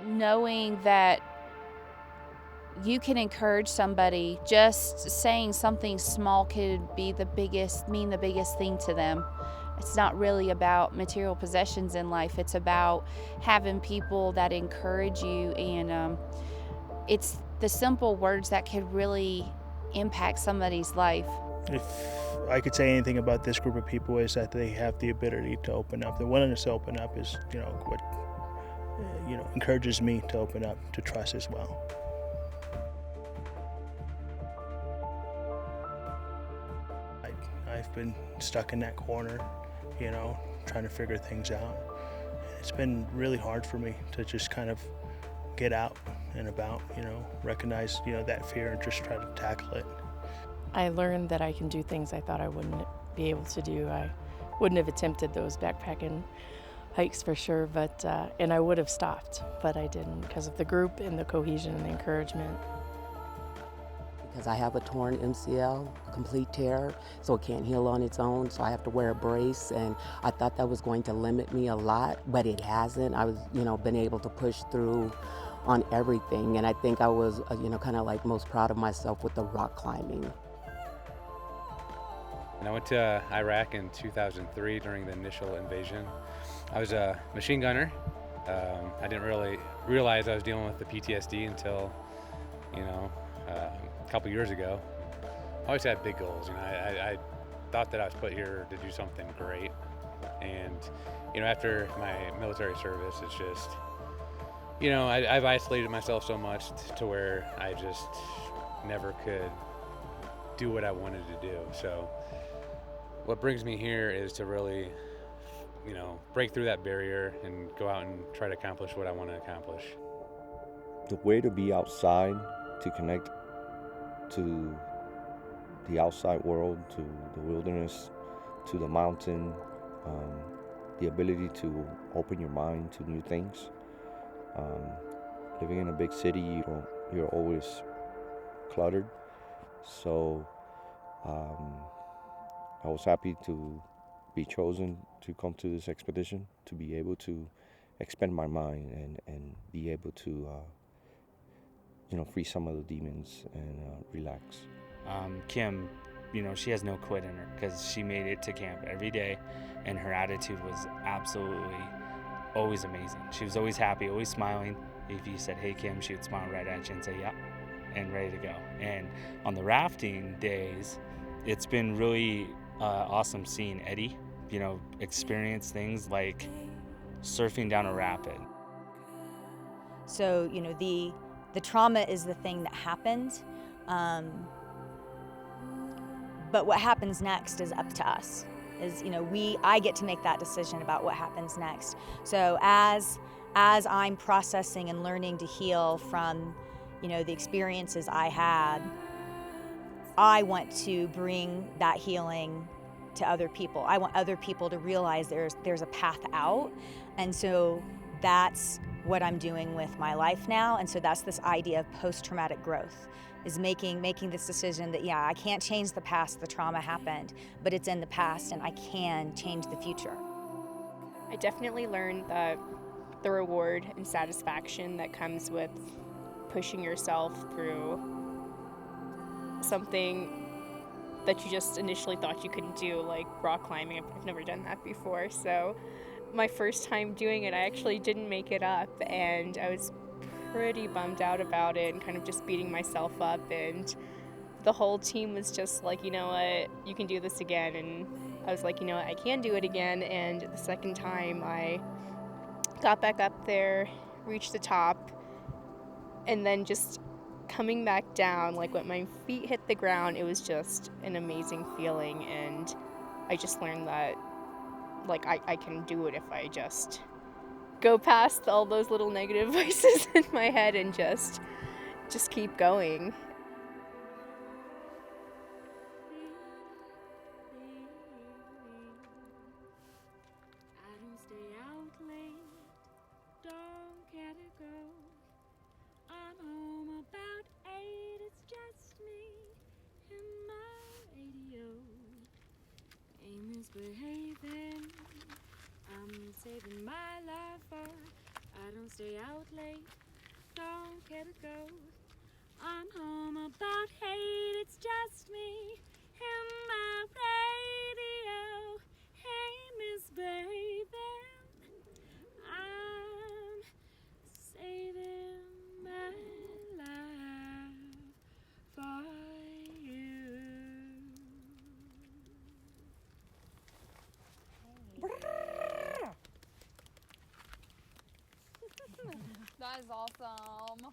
knowing that you can encourage somebody, just saying something small could mean the biggest thing to them. It's not really about material possessions in life. It's about having people that encourage you, and it's the simple words that could really impact somebody's life. If I could say anything about this group of people, is that they have the ability to open up. The willingness to open up is, what encourages me to open up, to trust as well. I've been stuck in that corner, trying to figure things out. It's been really hard for me to just kind of get out and about, recognize, that fear and just try to tackle it. I learned that I can do things I thought I wouldn't be able to do. I wouldn't have attempted those backpacking hikes for sure, and I would have stopped, but I didn't because of the group and the cohesion and the encouragement. Because I have a torn MCL, complete tear, so it can't heal on its own, so I have to wear a brace, and I thought that was going to limit me a lot, but it hasn't. I was, been able to push through on everything, and I think I was, kind of like most proud of myself with the rock climbing. And I went to Iraq in 2003 during the initial invasion. I was a machine gunner. I didn't really realize I was dealing with the PTSD until, a couple years ago. I always had big goals. I thought that I was put here to do something great. And, after my military service, it's just, I've isolated myself so much to where I just never could do what I wanted to do. So what brings me here is to really, break through that barrier and go out and try to accomplish what I want to accomplish. The way to be outside, to connect to the outside world, to the wilderness, to the mountain, the ability to open your mind to new things. Living in a big city, you're always cluttered. So I was happy to be chosen to come to this expedition, to be able to expand my mind and be able to free some of the demons and relax. Kim, she has no quit in her because she made it to camp every day, and her attitude was absolutely always amazing. She was always happy, always smiling. If you said, "Hey, Kim," she would smile right at you and say, "Yeah," and ready to go. And on the rafting days, it's been really awesome seeing Eddie, experience things like surfing down a rapid. So, the trauma is the thing that happened, but what happens next is up to us. I get to make that decision about what happens next. So as I'm processing and learning to heal from, the experiences I had, I want to bring that healing to other people. I want other people to realize there's a path out, and so that's what I'm doing with my life now. And so that's this idea of post-traumatic growth, is making this decision that, I can't change the past, the trauma happened, but it's in the past and I can change the future. I definitely learned that the reward and satisfaction that comes with pushing yourself through something that you just initially thought you couldn't do, like rock climbing. I've never done that before, so my first time doing it, I actually didn't make it up, and I was pretty bummed out about it and kind of just beating myself up, and the whole team was just like, "You know what, you can do this again," and I was like, "You know what, I can do it again." And the second time I got back up there, reached the top, and then just coming back down, like when my feet hit the ground, it was just an amazing feeling, and I just learned that I can do it if I just go past all those little negative voices in my head and just keep going. Behaving, I'm saving my life for I don't stay out late, don't care to go. I'm home about 8, it's just me and my radio. Hey, Miss Baby, I'm saving my life for you. That is awesome.